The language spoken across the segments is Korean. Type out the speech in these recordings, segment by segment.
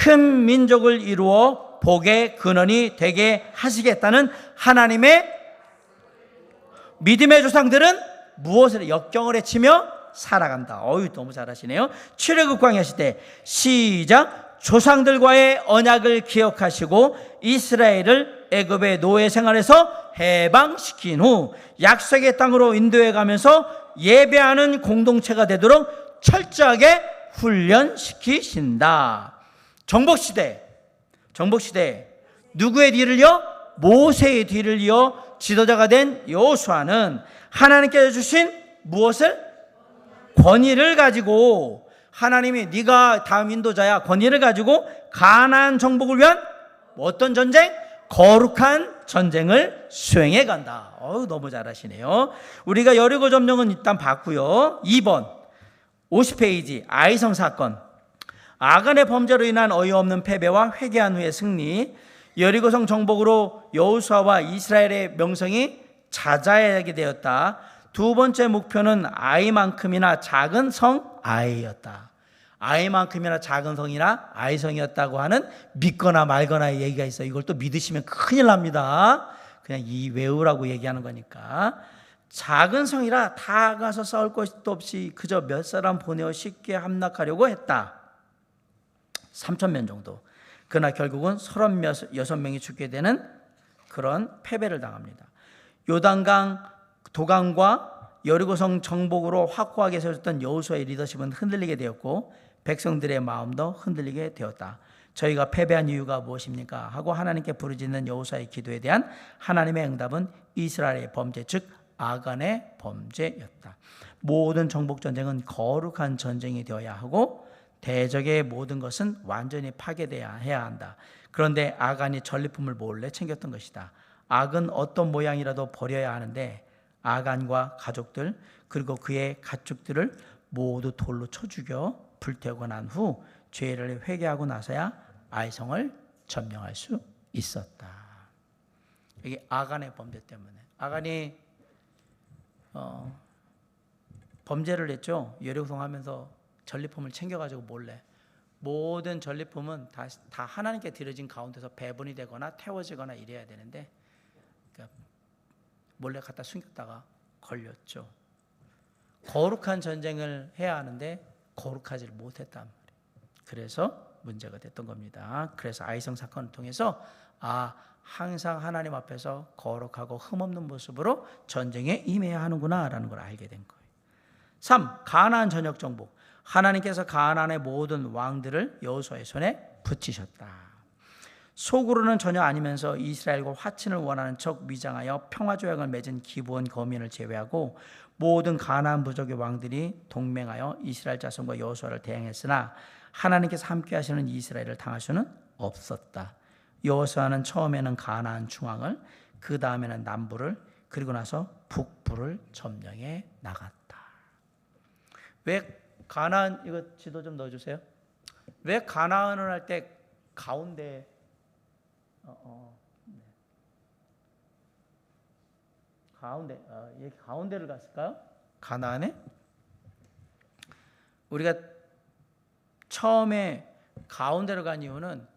큰 민족을 이루어 복의 근원이 되게 하시겠다는 하나님의 믿음의 조상들은 무엇을 역경을 헤치며 살아간다. 너무 잘하시네요. 출애굽 광야 시대 시작. 조상들과의 언약을 기억하시고 이스라엘을 애굽의 노예 생활에서 해방시킨 후 약속의 땅으로 인도해 가면서 예배하는 공동체가 되도록 철저하게 훈련시키신다. 정복시대 누구의 뒤를 이어? 모세의 뒤를 이어 지도자가 된 여호수아는 하나님께서 주신 무엇을? 권위를 가지고, 하나님이 네가 다음 인도자야, 권위를 가지고 가나안 정복을 위한 어떤 전쟁? 거룩한 전쟁을 수행해 간다. 너무 잘하시네요. 우리가 여리고 점령은 일단 봤고요. 2번 50페이지 아이성 사건. 아간의 범죄로 인한 어이없는 패배와 회개한 후의 승리. 여리고성 정복으로 여호수아와 이스라엘의 명성이 자자하게 되었다. 두 번째 목표는 아이만큼이나 작은 성 아이였다. 아이만큼이나 작은 성이나 아이성이었다고 하는 믿거나 말거나의 얘기가 있어요. 이걸 또 믿으시면 큰일 납니다. 그냥 이 외우라고 얘기하는 거니까. 작은 성이라 다 가서 싸울 것도 없이 그저 몇 사람 보내어 쉽게 함락하려고 했다. 3,000명 정도. 그러나 결국은 36명이 죽게 되는 그런 패배를 당합니다. 요단강 도강과 여리고성 정복으로 확고하게 세워졌던 여호수아의 리더십은 흔들리게 되었고 백성들의 마음도 흔들리게 되었다. 저희가 패배한 이유가 무엇입니까? 하고 하나님께 부르짖는 여호수아의 기도에 대한 하나님의 응답은 이스라엘의 범죄, 즉 아간의 범죄였다. 모든 정복 전쟁은 거룩한 전쟁이 되어야 하고 대적의 모든 것은 완전히 파괴돼야 해야 한다. 그런데 아간이 전리품을 몰래 챙겼던 것이다. 악은 어떤 모양이라도 버려야 하는데 아간과 가족들 그리고 그의 가축들을 모두 돌로 쳐 죽여 불태우고 난 후 죄를 회개하고 나서야 아이성을 점령할 수 있었다. 이게 아간의 범죄 때문에. 아간이 범죄를 했죠. 여리고성 하면서 전리품을 챙겨가지고 몰래. 모든 전리품은 다 하나님께 드려진 가운데서 배분이 되거나 태워지거나 이래야 되는데 그러니까 몰래 갖다 숨겼다가 걸렸죠. 거룩한 전쟁을 해야 하는데 거룩하지를 못했단 말이에요. 그래서 문제가 됐던 겁니다. 그래서 아이성 사건을 통해서 항상 하나님 앞에서 거룩하고 흠없는 모습으로 전쟁에 임해야 하는구나라는 걸 알게 된 거예요. 3. 가나안 전역 정복. 하나님께서 가나안의 모든 왕들을 여호수아의 손에 붙이셨다. 속으로는 전혀 아니면서 이스라엘과 화친을 원하는 척 위장하여 평화조약을 맺은 기브온 거민을 제외하고 모든 가나안 부족의 왕들이 동맹하여 이스라엘 자손과 여호수아를 대항했으나 하나님께서 함께 하시는 이스라엘을 당할 수는 없었다. 여호수아는 처음에는 가나안 중앙을, 그 다음에는 남부를, 그리고 나서 북부를 점령해 나갔다. 왜 가나안, 이거 지도 좀 넣어주세요. 왜 가나안을 할 때 가운데 가운데를 갔을까요? 가나안에? 우리가 처음에 가운데로 간 이유는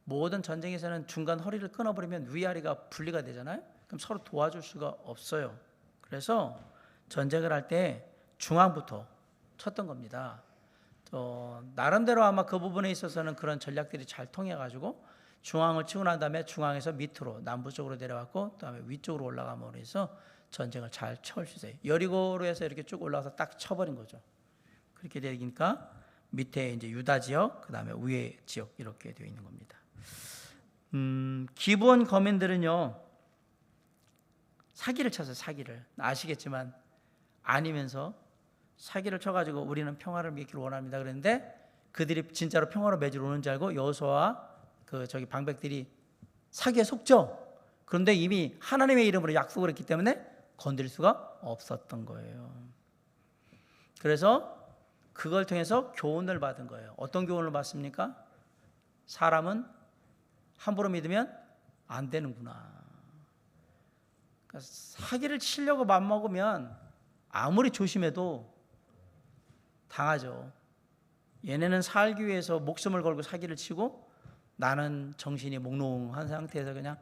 모든 전쟁에서는 중간 허리를 끊어버리면 위아래가 분리가 되잖아요. 그럼 서로 도와줄 수가 없어요. 그래서 전쟁을 할 때 중앙부터 쳤던 겁니다. 나름대로 아마 그 부분에 있어서는 그런 전략들이 잘 통해가지고 중앙을 치고 난 다음에 중앙에서 밑으로 남부 쪽으로 내려왔고 그다음에 위쪽으로 올라가므로 해서 전쟁을 잘 쳐올 수 있어요. 여리고로 해서 이렇게 쭉 올라가서 딱 쳐버린 거죠. 그렇게 되니까 밑에 이제 유다 지역, 그다음에 위에 지역 이렇게 되어 있는 겁니다. 기브온 거민들은요 사기를 쳤어요. 사기를 아시겠지만 아니면서 사기를 쳐가지고 우리는 평화를 맺기를 원합니다. 그랬는데 그들이 진짜로 평화로 맺으러 오는 줄 알고 여호수아와 방백들이 사기에 속죠. 그런데 이미 하나님의 이름으로 약속을 했기 때문에 건드릴 수가 없었던 거예요. 그래서 그걸 통해서 교훈을 받은 거예요. 어떤 교훈을 받습니까? 사람은 함부로 믿으면 안 되는구나. 그러니까 사기를 치려고 맘먹으면 아무리 조심해도 당하죠. 얘네는 살기 위해서 목숨을 걸고 사기를 치고 나는 정신이 몽롱한 상태에서 그냥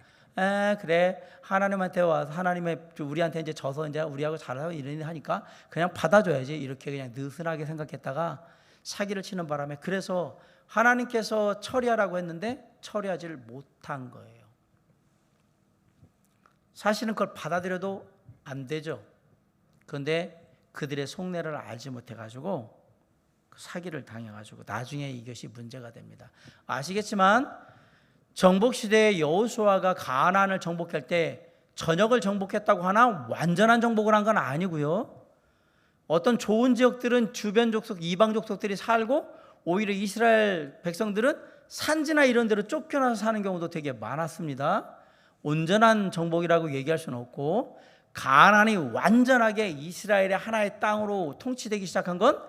그래 하나님한테 와서 하나님의 우리한테 이제 져서 이제 우리하고 잘하고 이러니 하니까 그냥 받아줘야지 이렇게 그냥 느슨하게 생각했다가 사기를 치는 바람에 그래서 하나님께서 처리하라고 했는데 처리하지를 못한 거예요. 사실은 그걸 받아들여도 안 되죠. 그런데 그들의 속내를 알지 못해가지고 사기를 당해가지고 나중에 이것이 문제가 됩니다. 아시겠지만 정복시대의 여호수아가 가나안을 정복할 때 전역을 정복했다고 하나 완전한 정복을 한 건 아니고요. 어떤 좋은 지역들은 주변 족속 이방 족속들이 살고 오히려 이스라엘 백성들은 산지나 이런 데로 쫓겨나서 사는 경우도 되게 많았습니다. 온전한 정복이라고 얘기할 수는 없고 가나안이 완전하게 이스라엘의 하나의 땅으로 통치되기 시작한 건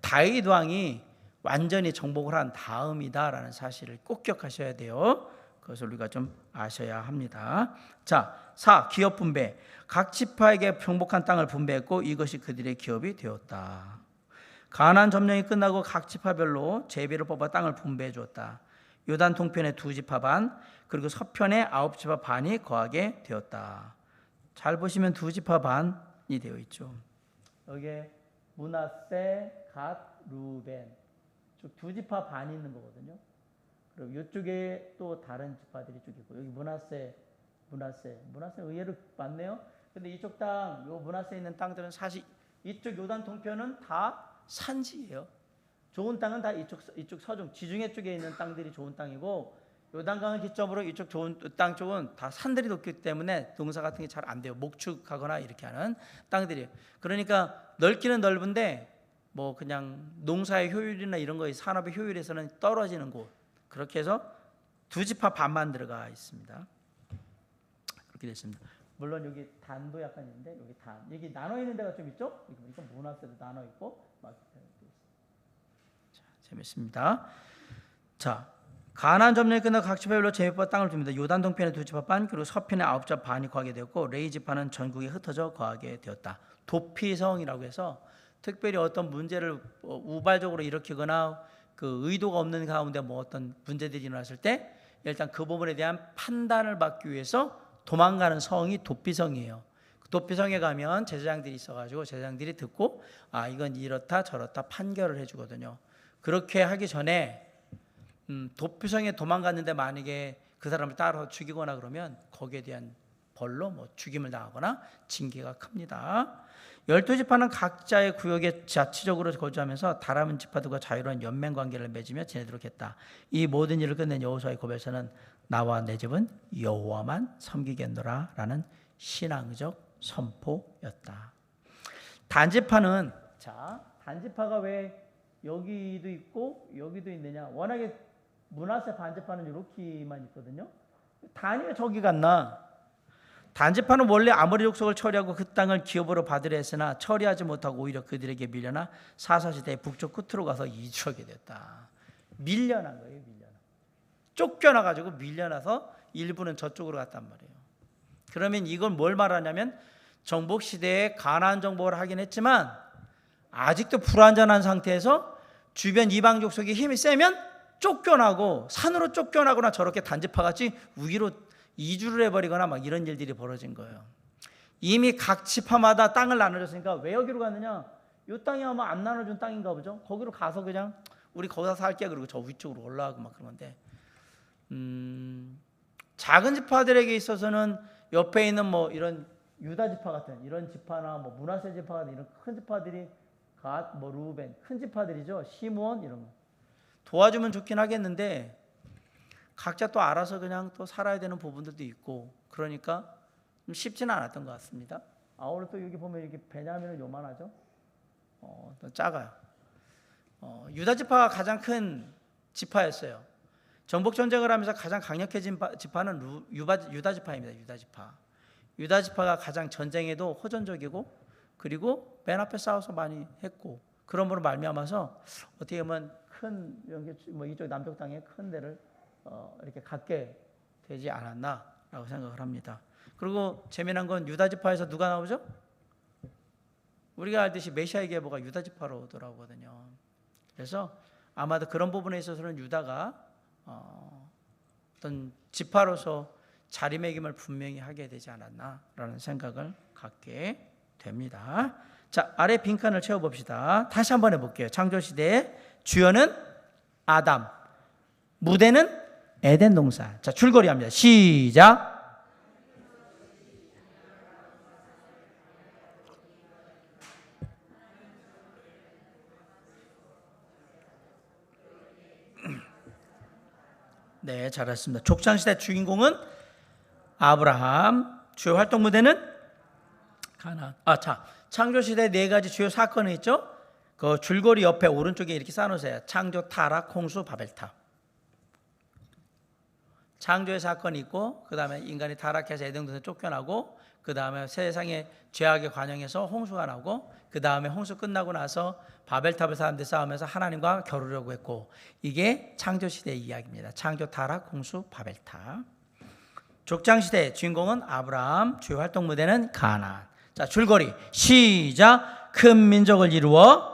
다윗 왕이 완전히 정복을 한 다음이다라는 사실을 꼭 기억하셔야 돼요. 그것을 우리가 좀 아셔야 합니다. 자, 4. 기업 분배. 각 지파에게 정복한 땅을 분배했고 이것이 그들의 기업이 되었다. 가나안 점령이 끝나고 각 지파별로 제비를 뽑아 땅을 분배해 주었다. 요단 동편의 2지파 반 그리고 서편의 9지파 반이 거하게 되었다. 잘 보시면 2지파 반이 되어 있죠. 여기에 므낫세, 갓, 루벤 쭉 2지파 반이 있는 거거든요. 그리고 이쪽에 또 다른 지파들이 쭉 있고 여기 므낫세 의외로 많네요. 근데 이쪽 땅, 요 므낫세에 있는 땅들은 사실 이쪽 요단 동편은 다 산지예요. 좋은 땅은 다 이쪽 서중 지중해 쪽에 있는 땅들이 좋은 땅이고 요단강을 기점으로 이쪽 좋은 땅 쪽은 다 산들이 높기 때문에 농사 같은 게 잘 안 돼요. 목축하거나 이렇게 하는 땅들이에요. 그러니까 넓기는 넓은데 뭐 그냥 농사의 효율이나 이런 거의 산업의 효율에서는 떨어지는 곳. 그렇게 해서 2지파 반만 들어가 있습니다. 그렇게 됐습니다. 물론 여기 단도 약간 있는데 여기 나눠 있는 데가 좀 있죠? 이건 문화세도 나눠 있고 막 자, 재밌습니다. 자, 가나안 점령이 끝나고 각 지파별로 제비파 땅을 줍니다. 요단 동편의 2지파 반 그리고 서편의 9지파 반이 거하게 되었고 레위 지파는 전국에 흩어져 거하게 되었다. 도피성이라고 해서 특별히 어떤 문제를 우발적으로 일으키거나 그 의도가 없는 가운데 뭐 어떤 문제들이 일어났을 때 일단 그 부분에 대한 판단을 받기 위해서 도망가는 성이 도피성이에요. 도피성에 가면 제사장들이 있어가지고 제사장들이 듣고 이건 이렇다 저렇다 판결을 해주거든요. 그렇게 하기 전에 도피성에 도망갔는데 만약에 그 사람을 따라 죽이거나 그러면 거기에 대한 벌로 뭐 죽임을 당하거나 징계가 큽니다. 12지파는 각자의 구역에 자치적으로 거주하면서 다른 지파들과 자유로운 연맹 관계를 맺으며 지내도록 했다. 이 모든 일을 끝낸 여호수아의 고백서는 나와 내 집은 여호와만 섬기겠노라 라는 신앙적 선포였다. 단지파는 단지파가 왜 여기도 있고 여기도 있느냐. 워낙에 므낫세 반지파는 이렇게만 있거든요. 단이 왜 저기 갔나. 단지파는 원래 아모리 족속을 처리하고 그 땅을 기업으로 받으려 했으나 처리하지 못하고 오히려 그들에게 밀려나 사사시대의 북쪽 끝으로 가서 이주하게 됐다. 밀려난 거예요. 쫓겨나가지고 밀려나서 일부는 저쪽으로 갔단 말이에요. 그러면 이건 뭘 말하냐면 정복시대에 가나안 정복을 하긴 했지만 아직도 불완전한 상태에서 주변 이방 족속이 힘이 세면 쫓겨나고 산으로 쫓겨나거나 저렇게 단지파같이 위로 이주를 해버리거나 막 이런 일들이 벌어진 거예요. 이미 각 지파마다 땅을 나눠줬으니까 왜 여기로 갔느냐. 이 땅이 아마 안 나눠준 땅인가 보죠. 거기로 가서 그냥 우리 거기서 살게 그러고 저 위쪽으로 올라가고 막 그런 건데 작은 지파들에게 있어서는 옆에 있는 뭐 이런 유다 지파 같은 이런 지파나 뭐 므낫세 지파 같은 이런 큰 지파들이 갓, 뭐 루벤 큰 지파들이죠. 시므온 이런 거 도와주면 좋긴 하겠는데 각자 또 알아서 그냥 또 살아야 되는 부분들도 있고 그러니까 좀 쉽지는 않았던 것 같습니다. 오늘 또 여기 보면 이렇게 베냐민은 요만하죠. 또 작아요. 유다 지파가 가장 큰 지파였어요. 정복 전쟁을 하면서 가장 강력해진 지파는 유다 지파입니다. 유다 지파가 가장 전쟁에도 호전적이고 그리고 맨 앞에 싸워서 많이 했고 그러므로 말미암아서 어떻게 보면 큰 뭐 이쪽 남쪽 땅에 큰 데를 이렇게 갖게 되지 않았나라고 생각을 합니다. 그리고 재미난 건 유다 지파에서 누가 나오죠? 우리가 알듯이 메시아의 계보가 유다 지파로 돌아오거든요. 그래서 아마도 그런 부분에 있어서는 유다가 어떤 지파로서 자리매김을 분명히 하게 되지 않았나라는 생각을 갖게 됩니다. 자, 아래 빈칸을 채워봅시다. 다시 한번 해볼게요. 창조시대의 주연은 아담, 무대는 에덴 동산. 자, 줄거리 합니다. 시작. 네, 잘했습니다. 족장시대 주인공은 아브라함, 주요 활동 무대는 가나안. 자, 창조시대 네 가지 주요 사건이 있죠. 그 줄거리 옆에 오른쪽에 이렇게 쌓아놓으세요. 창조, 타락, 홍수, 바벨탑. 창조의 사건이 있고, 그 다음에 인간이 타락해서 에덴 동산에 쫓겨나고, 그 다음에 세상의 죄악의 관영에서 홍수가 나고, 그 다음에 홍수 끝나고 나서 바벨탑을 사람들이 쌓으면서 하나님과 겨루려고 했고, 이게 창조시대의 이야기입니다. 창조, 타락, 홍수, 바벨탑. 족장시대 주인공은 아브라함, 주요 활동 무대는 가나안. 자, 줄거리 시작. 큰 민족을 이루어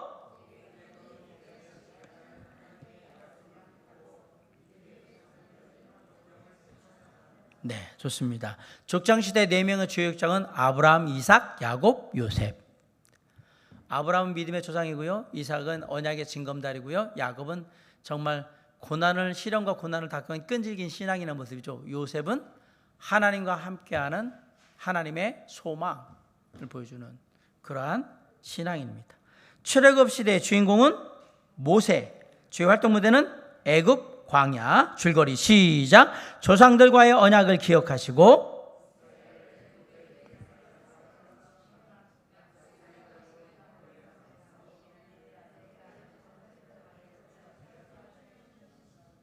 네, 좋습니다. 족장시대 4명의 주요 역장은 아브라함, 이삭, 야곱, 요셉. 아브라함은 믿음의 조상이고요, 이삭은 언약의 징검다리고요, 야곱은 정말 시련과 고난을 닦은 끈질긴 신앙인의 모습이죠. 요셉은 하나님과 함께하는 하나님의 소망을 보여주는 그러한 신앙인입니다. 출애굽 시대의 주인공은 모세, 주요 활동 무대는 애굽, 광야. 줄거리 시작. 조상들과의 언약을 기억하시고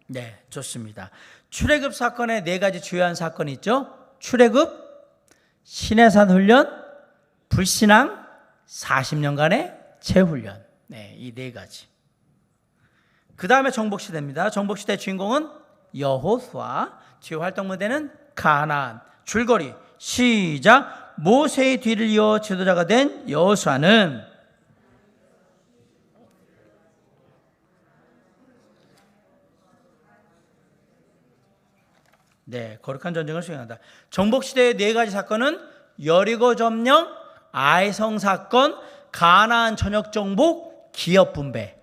네, 좋습니다. 출애굽 사건에 네 가지 주요한 사건이 있죠. 출애굽, 시내산 훈련, 불신앙, 40년간의 재훈련. 네, 이 네 가지. 그 다음에 정복시대입니다. 정복시대 주인공은 여호수아, 주요 활동 무대는 가나안. 줄거리 시작. 모세의 뒤를 이어 지도자가 된 여호수아는 네, 거룩한 전쟁을 수행한다. 정복시대의 네 가지 사건은 여리고 점령, 아이성 사건, 가나안 전역 정복, 기업 분배.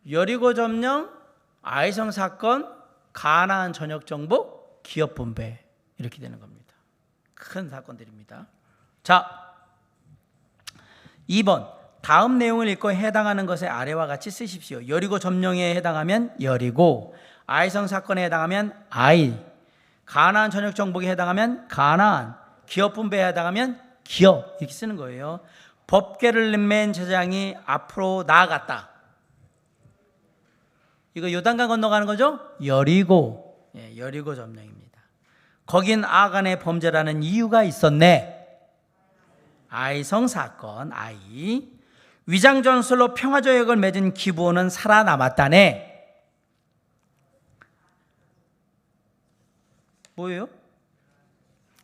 여리고 점령, 아이성 사건, 가나안 전역 정복, 기업 분배. 이렇게 되는 겁니다. 큰 사건들입니다. 자, 2번. 다음 내용을 읽고 해당하는 것에 아래와 같이 쓰십시오. 여리고 점령에 해당하면 여리고, 아이성 사건에 해당하면 아이, 가나안 전역 정복에 해당하면 가나안, 기업 분배에 해당하면 기업. 이렇게 쓰는 거예요. 법궤를 맨 제사장이 앞으로 나아갔다. 이거 요단강 건너가는 거죠? 여리고. 예, 여리고 점령입니다. 거긴 아간의 범죄라는 이유가 있었네. 아이성 사건, 아이. 위장전술로 평화조약을 맺은 기브온은 살아남았다네. 뭐예요?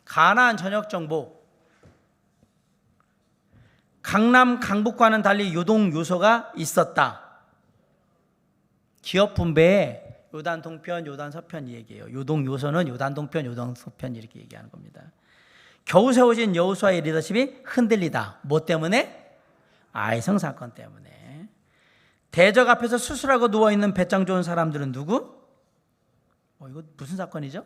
가나안 전역 정복. 강남 강북과는 달리 요동 요소가 있었다. 기업 분배에 요단 동편, 요단 서편 얘기해요. 요동 요소는 요단 동편, 요단 서편 이렇게 얘기하는 겁니다. 겨우 세워진 여호수아의 리더십이 흔들리다. 뭐 때문에? 아이성 사건 때문에. 대적 앞에서 수술하고 누워있는 배짱 좋은 사람들은 누구? 이거 무슨 사건이죠?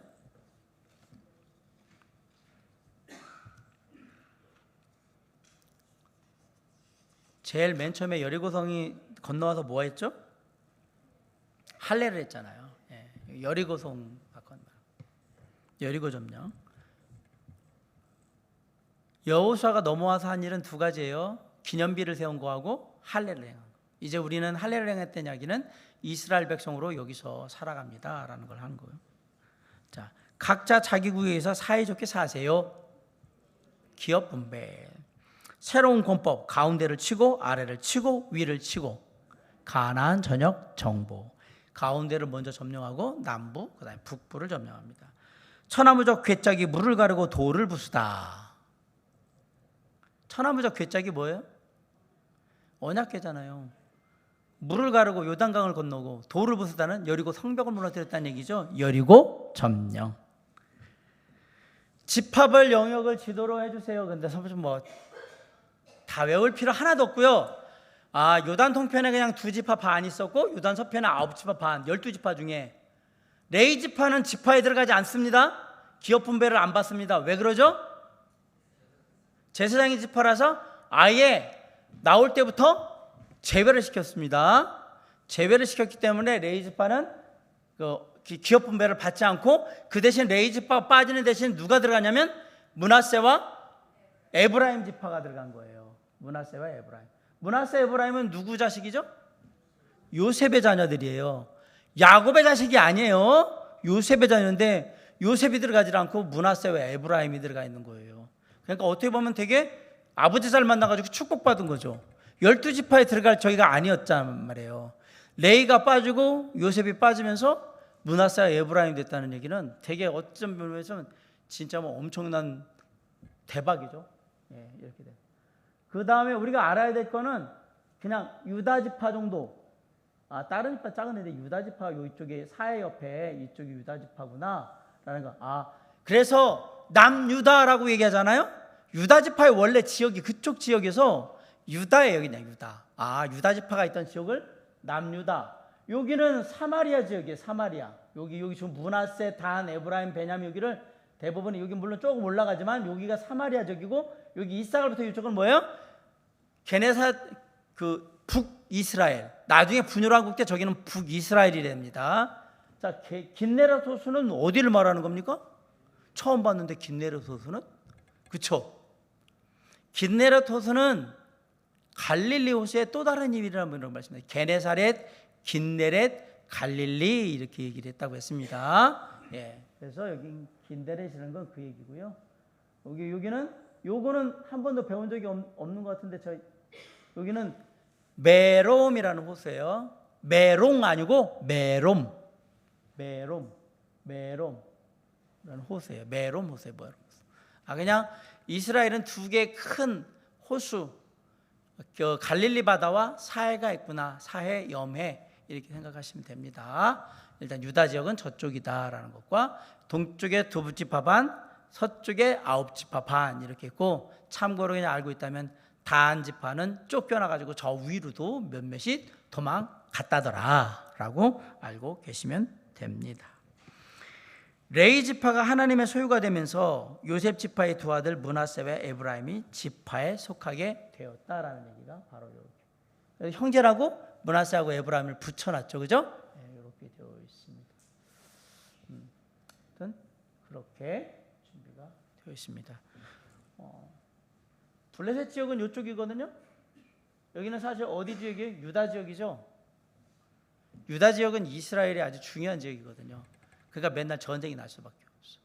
제일 맨 처음에 여리고성이 건너와서 뭐 했죠? 할례를 했잖아요. 예, 여리고성 사건, 여리고 점령. 여호수아가 넘어와서 한 일은 두 가지예요. 기념비를 세운 거하고 할례를 행한 거. 이제 우리는 할례를 행했던 이야기는 이스라엘 백성으로 여기서 살아갑니다라는 걸 하는 거예요. 자, 각자 자기 구역에서 사이좋게 사세요. 기업 분배. 새로운 권법, 가운데를 치고 아래를 치고 위를 치고. 가나안 전역 정복. 가운데를 먼저 점령하고 남부, 그 다음에 북부를 점령합니다. 천하무적 괴짝이 물을 가르고 돌을 부수다. 천하무적 괴짝이 뭐예요? 언약궤잖아요. 물을 가르고 요단강을 건너고 돌을 부수다는 여리고 성벽을 무너뜨렸다는 얘기죠. 여리고 점령. 집합을 영역을 지도로 해주세요. 근데 뭐 다 외울 필요 하나도 없고요. 요단 동편에 그냥 2지파 반 있었고 요단 서편에 9지파 반, 12지파 중에 레위 지파는 지파에 들어가지 않습니다. 기업 분배를 안 받습니다. 왜 그러죠? 제사장의 지파라서 아예 나올 때부터 제외를 시켰습니다. 제외를 시켰기 때문에 레위 지파는 기업 분배를 받지 않고 그 대신 레위 지파가 빠지는 대신 누가 들어가냐면 므낫세와 에브라임 지파가 들어간 거예요. 므낫세와 에브라임. 므낫세 에브라임은 누구 자식이죠? 요셉의 자녀들이에요. 야곱의 자식이 아니에요. 요셉의 자녀인데 요셉이 들어가지 않고 므낫세와 에브라임이 들어가 있는 거예요. 그러니까 어떻게 보면 되게 아버지 잘 만나가지고 축복받은 거죠. 12지파에 들어갈 저희가 아니었단 말이에요. 레이가 빠지고 요셉이 빠지면서 므낫세와 에브라임이 됐다는 얘기는 되게 어떤 면에서는 진짜 뭐 엄청난 대박이죠. 예, 이렇게 돼요. 그 다음에 우리가 알아야 될 거는 그냥 유다지파 정도. 다른 지파 작은 애들 유다지파 이쪽에 사해 옆에 이쪽이 유다지파구나 라는 거. 그래서 남유다라고 얘기하잖아요. 유다지파의 원래 지역이 그쪽 지역에서 유다예요. 그냥 유다. 유다지파가 있던 지역을 남유다. 여기는 사마리아 지역이에요. 사마리아. 여기 지금 므낫세, 단, 에브라임, 베냐민 여기를 대부분 여기 물론 조금 올라가지만 여기가 사마리아 지역이고 여기 이사갈부터 이쪽은 뭐예요? 게네사 북이스라엘. 나중에 분열왕국 때 저기는 북이스라엘이 됩니다. 자, 긴네렛 호수는 어디를 말하는 겁니까? 처음 봤는데 긴네렛 호수는? 그렇죠? 긴네렛 호수는 갈릴리 호수의 또 다른 이름이라는 말씀입니다. 게네사렛, 긴네렛, 갈릴리 이렇게 얘기를 했다고 했습니다. 예, 그래서 여기 긴네렛이라는 건 그 얘기고요. 여기는 요거는 한 번도 배운 적이 없는 것 같은데 여기는 메롬이라는 호수예요. 메롱 아니고 메롬. 메롬이라는 호수예요. 메롬 호수예요. 그냥 이스라엘은 두 개의 큰 호수, 갈릴리 바다와 사해가 있구나. 사해, 염해 이렇게 생각하시면 됩니다. 일단 유다 지역은 저쪽이다라는 것과 동쪽에 2지파 반, 서쪽에 9지파 반 이렇게 있고, 참고로 그냥 알고 있다면 단 지파는 쫓겨나가지고 저 위로도 몇몇이 도망갔다더라 라고 알고 계시면 됩니다. 레위 지파가 하나님의 소유가 되면서 요셉 지파의 두 아들 므낫세와 에브라임이 지파에 속하게 되었다라는 얘기가 바로 이렇게 형제라고 므낫세하고 에브라임을 붙여놨죠, 그죠? 네, 이렇게 되어 있습니다. 그렇게 준비가 되어 있습니다. 블레셋 지역은 이쪽이거든요. 여기는 사실 어디 지역이에요? 유다 지역이죠. 유다 지역은 이스라엘의 아주 중요한 지역이거든요. 그러니까 맨날 전쟁이 날 수밖에 없어.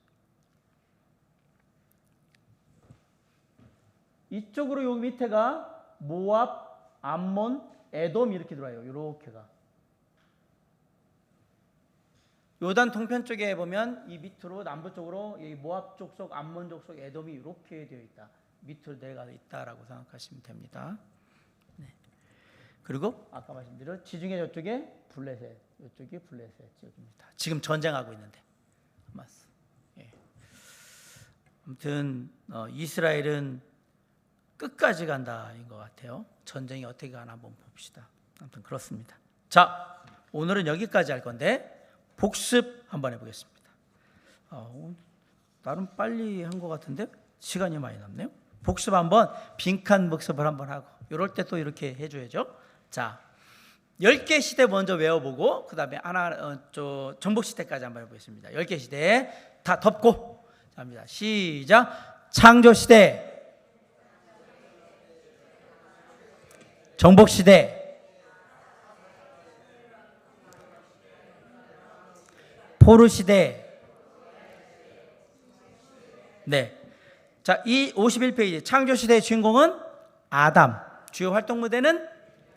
이쪽으로 여기 밑에가 모압, 암몬, 에돔 이렇게 들어와요. 이렇게가. 요단 동편 쪽에 보면 이 밑으로 남부 쪽으로 이 모압 족속, 암몬 족속, 에돔이 이렇게 되어 있다. 밑으로 내려가 있다라고 생각하시면 됩니다. 네. 그리고 아까 말씀드린 지중해 저쪽에 블레셋, 이쪽이 블레셋 지역입니다. 지금 전쟁하고 있는데, 하마스. 예. 아무튼 이스라엘은 끝까지 간다인 것 같아요. 전쟁이 어떻게 가나 한번 봅시다. 아무튼 그렇습니다. 자, 오늘은 여기까지 할 건데 복습 한번 해보겠습니다. 나름 빨리 한 것 같은데 시간이 많이 남네요. 복습 한번 빈칸 복습을 한번 하고 이럴 때 또 이렇게 해줘야죠. 자, 10개 시대 먼저 외워보고 그 다음에 정복 시대까지 한번 해보겠습니다. 10개 시대 다 덮고 합니다. 시작. 창조 시대, 정복 시대, 포르 시대. 네. 자, 이 51페이지 창조 시대의 주인공은 아담, 주요 활동 무대는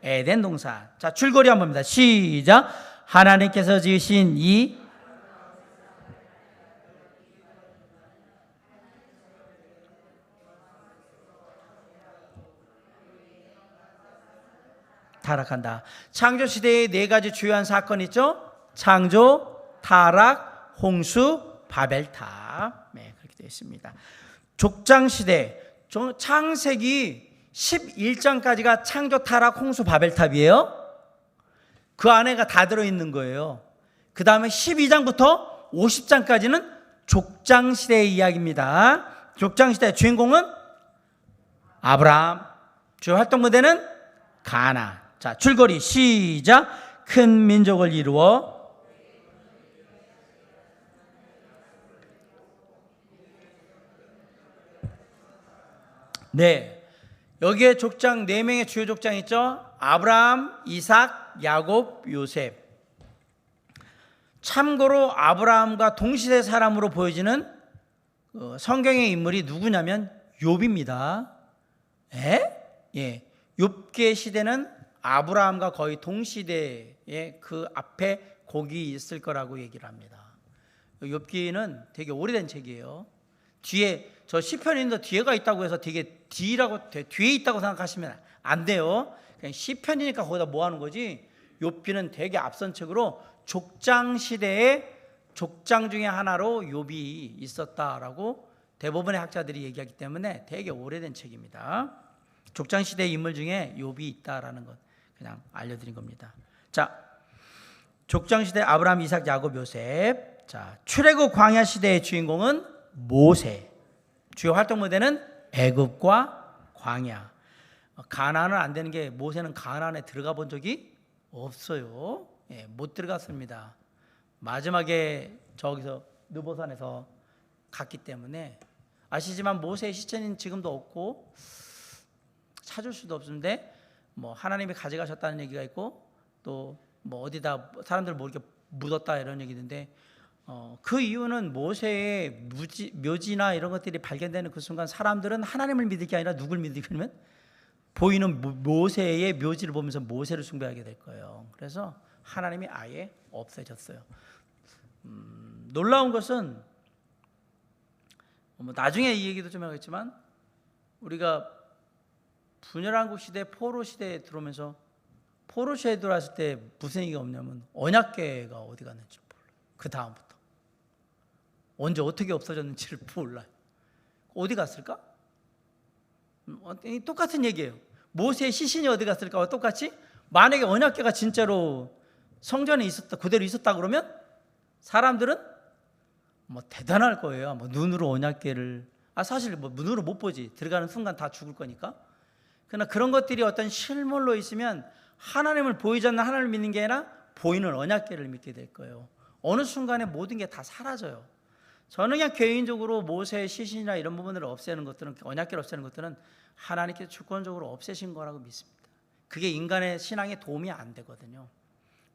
에덴 동산. 자, 줄거리 한번 봅니다. 시작. 하나님께서 지으신 이 타락한다. 창조 시대의 네 가지 주요한 사건 있죠? 창조, 타락, 홍수, 바벨탑. 네, 그렇게 되어 있습니다. 족장 시대, 창세기 11장까지가 창조, 타락, 홍수, 바벨탑이에요. 그 안에가 다 들어있는 거예요. 그 다음에 12장부터 50장까지는 족장시대의 이야기입니다. 족장시대의 주인공은 아브라함, 주요 활동 무대는 가나안. 자, 줄거리 시작. 큰 민족을 이루어 네, 여기에 족장 4명의 주요 족장 있죠? 아브라함, 이삭, 야곱, 요셉. 참고로 아브라함과 동시대 사람으로 보여지는 성경의 인물이 누구냐면 욥입니다. 예, 욥기의 시대는 아브라함과 거의 동시대에 그 앞에 곡이 있을 거라고 얘기를 합니다. 욥기는 되게 오래된 책이에요. 뒤에 저 시편인도 뒤에가 있다고 해서 되게 뒤에 있다고 생각하시면 안 돼요. 그냥 시편이니까 거기다 뭐 하는 거지. 욥기는 되게 앞선 책으로 족장 시대에 족장 중에 하나로 욥이 있었다라고 대부분의 학자들이 얘기하기 때문에 되게 오래된 책입니다. 족장 시대의 인물 중에 욥이 있다라는 것 그냥 알려드린 겁니다. 자, 족장 시대 아브라함, 이삭, 야곱, 요셉. 자, 출애굽 광야 시대의 주인공은 모세. 주요 활동 무대는 애굽과 광야. 가나안은 안 되는 게 모세는 가나안에 들어가 본 적이 없어요. 예, 못 들어갔습니다. 마지막에 저기서 느보산에서 갔기 때문에 아시지만 모세의 시체는 지금도 없고 찾을 수도 없는데 뭐 하나님이 가져가셨다는 얘기가 있고 또 뭐 어디다 사람들 모르게 묻었다 이런 얘기 있는데 그 이유는 모세의 묘지나 이런 것들이 발견되는 그 순간 사람들은 하나님을 믿을 게 아니라 누굴 믿으면 보이는 모세의 묘지를 보면서 모세를 숭배하게 될 거예요. 그래서 하나님이 아예 없애졌어요. 놀라운 것은 나중에 이 얘기도 좀 하겠지만 우리가 분열왕국 시대, 포로 시대에 들어오면서 포로 시대에 들어왔을 때 무슨 얘기가 없냐면 언약궤가 어디 갔는지 몰라요. 그 다음부터 언제 어떻게 없어졌는지를 몰라요. 어디 갔을까? 똑같은 얘기예요. 모세의 시신이 어디 갔을까와 똑같이 만약에 언약궤가 진짜로 성전에 있었다, 그대로 있었다 그러면 사람들은 뭐 대단할 거예요. 뭐 눈으로 언약궤를 사실 뭐 눈으로 못 보지. 들어가는 순간 다 죽을 거니까. 그러나 그런 것들이 어떤 실물로 있으면 하나님을 보이지 않는 하나님을 믿는 게 아니라 보이는 언약궤를 믿게 될 거예요. 어느 순간에 모든 게 다 사라져요. 저는 그냥 개인적으로 모세의 시신이나 이런 부분을 없애는 것들은, 언약궤를 없애는 것들은 하나님께서 주권적으로 없애신 거라고 믿습니다. 그게 인간의 신앙에 도움이 안 되거든요.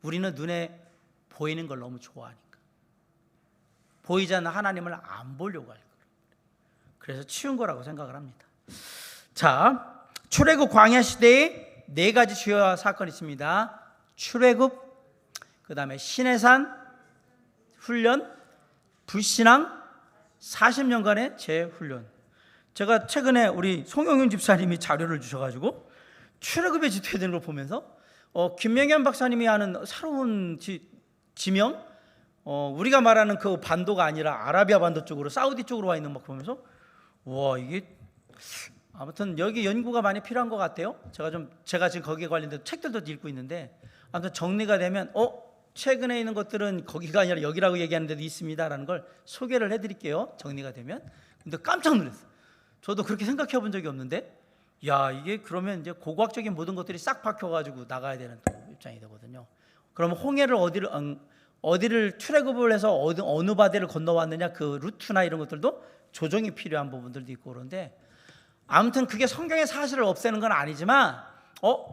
우리는 눈에 보이는 걸 너무 좋아하니까. 보이지 않는 하나님을 안 보려고 할 거예요. 그래서 치운 거라고 생각을 합니다. 자, 출애굽 광야 시대에 4가지 주요 사건이 있습니다. 출애굽, 그 다음에 시내산 훈련, 불신앙, 40년간의 재훈련. 제가 최근에 우리 송영윤 집사님이 자료를 주셔가지고 출애굽에 지도되는 걸 보면서 김명현 박사님이 하는 새로운 지명, 우리가 말하는 그 반도가 아니라 아라비아 반도 쪽으로, 사우디 쪽으로 와 있는 거 보면서 와, 이게 아무튼 여기 연구가 많이 필요한 것 같아요. 제가 지금 거기에 관련된 책들도 읽고 있는데 아무튼 정리가 되면 최근에 있는 것들은 거기가 아니라 여기라고 얘기하는 데도 있습니다라는 걸 소개를 해드릴게요. 정리가 되면. 근데 깜짝 놀랐어요. 저도 그렇게 생각해 본 적이 없는데 야, 이게 그러면 이제 고고학적인 모든 것들이 싹 박혀가지고 나가야 되는 입장이 되거든요. 그러면 홍해를 어디를 출애굽을 해서 어느 바다를 건너왔느냐, 그 루트나 이런 것들도 조정이 필요한 부분들도 있고 그런데 아무튼 그게 성경의 사실을 없애는 건 아니지만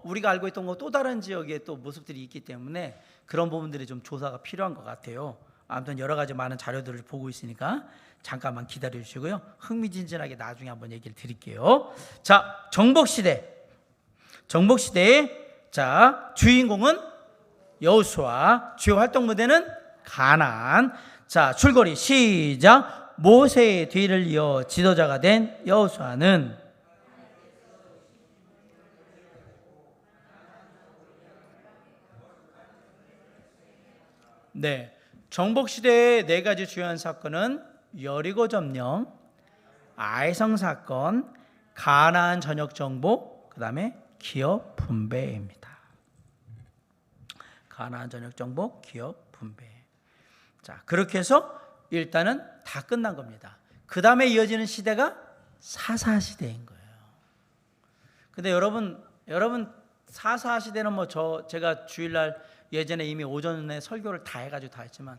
우리가 알고 있던 거 또 다른 지역에 또 모습들이 있기 때문에 그런 부분들이 좀 조사가 필요한 것 같아요. 아무튼 여러 가지 많은 자료들을 보고 있으니까 잠깐만 기다려 주시고요. 흥미진진하게 나중에 한번 얘기를 드릴게요. 자, 정복시대. 자, 주인공은 여호수아, 주요 활동 무대는 가나안. 자, 줄거리 시작. 모세의 뒤를 이어 지도자가 된 여호수아는 네, 정복시대의 네 가지 주요한 사건은 여리고 점령, 아이성 사건, 가나안 전역 정복, 그 다음에 기업 분배입니다. 가나안 전역 정복, 기업 분배. 자, 그렇게 해서 일단은 다 끝난 겁니다. 그 다음에 이어지는 시대가 사사시대인 거예요. 근데 여러분 사사시대는 제가 주일날 예전에 이미 오전에 설교를 다 해가지고 다 했지만,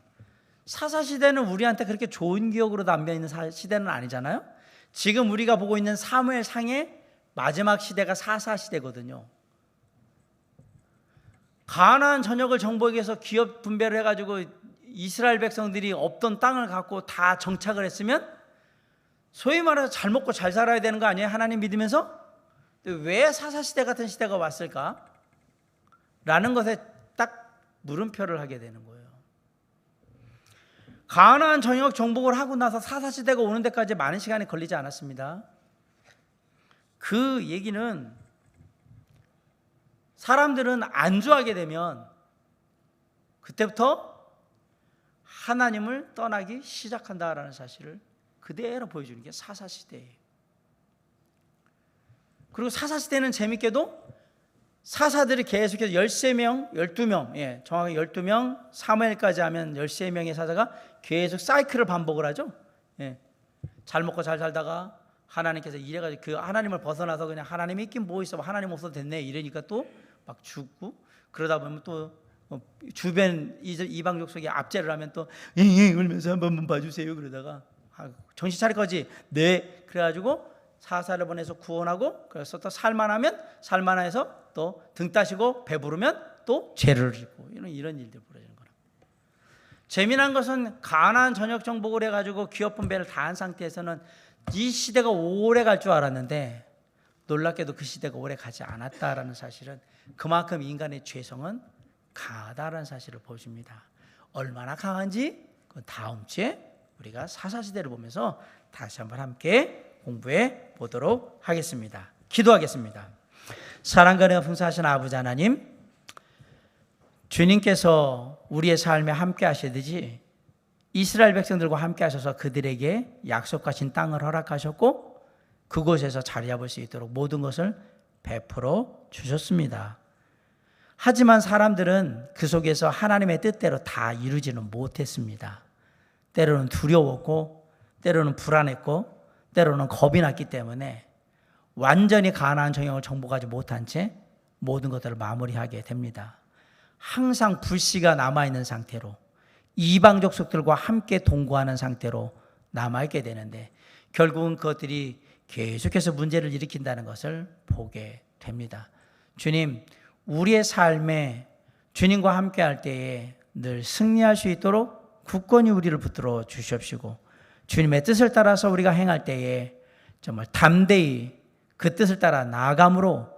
사사시대는 우리한테 그렇게 좋은 기억으로 남겨있는 시대는 아니잖아요. 지금 우리가 보고 있는 사무엘상의 마지막 시대가 사사시대거든요. 가나안 전역을 정복하기 위해서 기업 분배를 해가지고 이스라엘 백성들이 없던 땅을 갖고 다 정착을 했으면 소위 말해서 잘 먹고 잘 살아야 되는 거 아니에요? 하나님 믿으면서? 왜 사사시대 같은 시대가 왔을까? 라는 것에 딱 물음표를 하게 되는 거예요. 가나안 전역 정복을 하고 나서 사사시대가 오는 데까지 많은 시간이 걸리지 않았습니다. 그 얘기는 사람들은 안주하게 되면 그때부터 하나님을 떠나기 시작한다라는 사실을 그대로 보여주는 게 사사시대예요. 그리고 사사시대는 재밌게도 사사들이 계속해서 13명, 12명, 정확히 12명, 사무엘까지 하면 13명의 사사가 계속 사이클을 반복을 하죠. 잘 먹고 잘 살다가 하나님께서 이래가지고 그 하나님을 벗어나서 그냥 하나님이 있긴 뭐 있어, 하나님 없어도 됐네 이러니까 또 막 죽고, 그러다 보면 또 주변 이방 족속이 압제를 하면 또 울면서 한 번만 봐주세요 그러다가 정신 차릴 거지? 네. 그래가지고 사사를 보내서 구원하고, 그래서 또 살만하면 살만해서 또 등 따시고 배부르면 또 죄를 짓고, 이런 일들 벌어지는 거라. 재미난 것은 가나안 전역 정복을 해가지고 기업 분배를 다 한 상태에서는 이 시대가 오래 갈 줄 알았는데 놀랍게도 그 시대가 오래 가지 않았다라는 사실은 그만큼 인간의 죄성은 강하다라는 사실을 보여줍니다. 얼마나 강한지 다음 주에 우리가 사사시대를 보면서 다시 한번 함께 공부해 보도록 하겠습니다. 기도하겠습니다. 사랑과 은혜가 풍성하신 아버지 하나님, 주님께서 우리의 삶에 함께 하시듯이 이스라엘 백성들과 함께 하셔서 그들에게 약속하신 땅을 허락하셨고 그곳에서 자리 잡을 수 있도록 모든 것을 베풀어 주셨습니다. 하지만 사람들은 그 속에서 하나님의 뜻대로 다 이루지는 못했습니다. 때로는 두려웠고, 때로는 불안했고, 때로는 겁이 났기 때문에 완전히 가나안 정역을 정복하지 못한 채 모든 것들을 마무리하게 됩니다. 항상 불씨가 남아있는 상태로 이방 족속들과 함께 동거하는 상태로 남아있게 되는데 결국은 그것들이 계속해서 문제를 일으킨다는 것을 보게 됩니다. 주님, 우리의 삶에 주님과 함께 할 때에 늘 승리할 수 있도록 굳건히 우리를 붙들어 주시옵시고, 주님의 뜻을 따라서 우리가 행할 때에 정말 담대히 그 뜻을 따라 나아감으로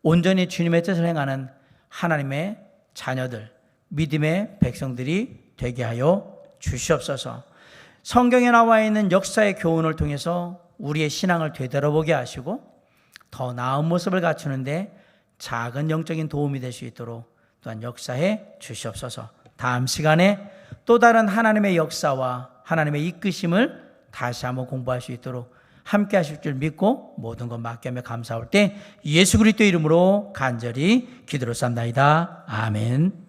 온전히 주님의 뜻을 행하는 하나님의 자녀들, 믿음의 백성들이 되게 하여 주시옵소서. 성경에 나와 있는 역사의 교훈을 통해서 우리의 신앙을 되돌아보게 하시고 더 나은 모습을 갖추는데 작은 영적인 도움이 될 수 있도록 또한 역사해 주시옵소서. 다음 시간에 또 다른 하나님의 역사와 하나님의 이끄심을 다시 한번 공부할 수 있도록 함께 하실 줄 믿고 모든 것 맡기며 감사할 때 예수 그리스도 이름으로 간절히 기도를 쌉나이다. 아멘.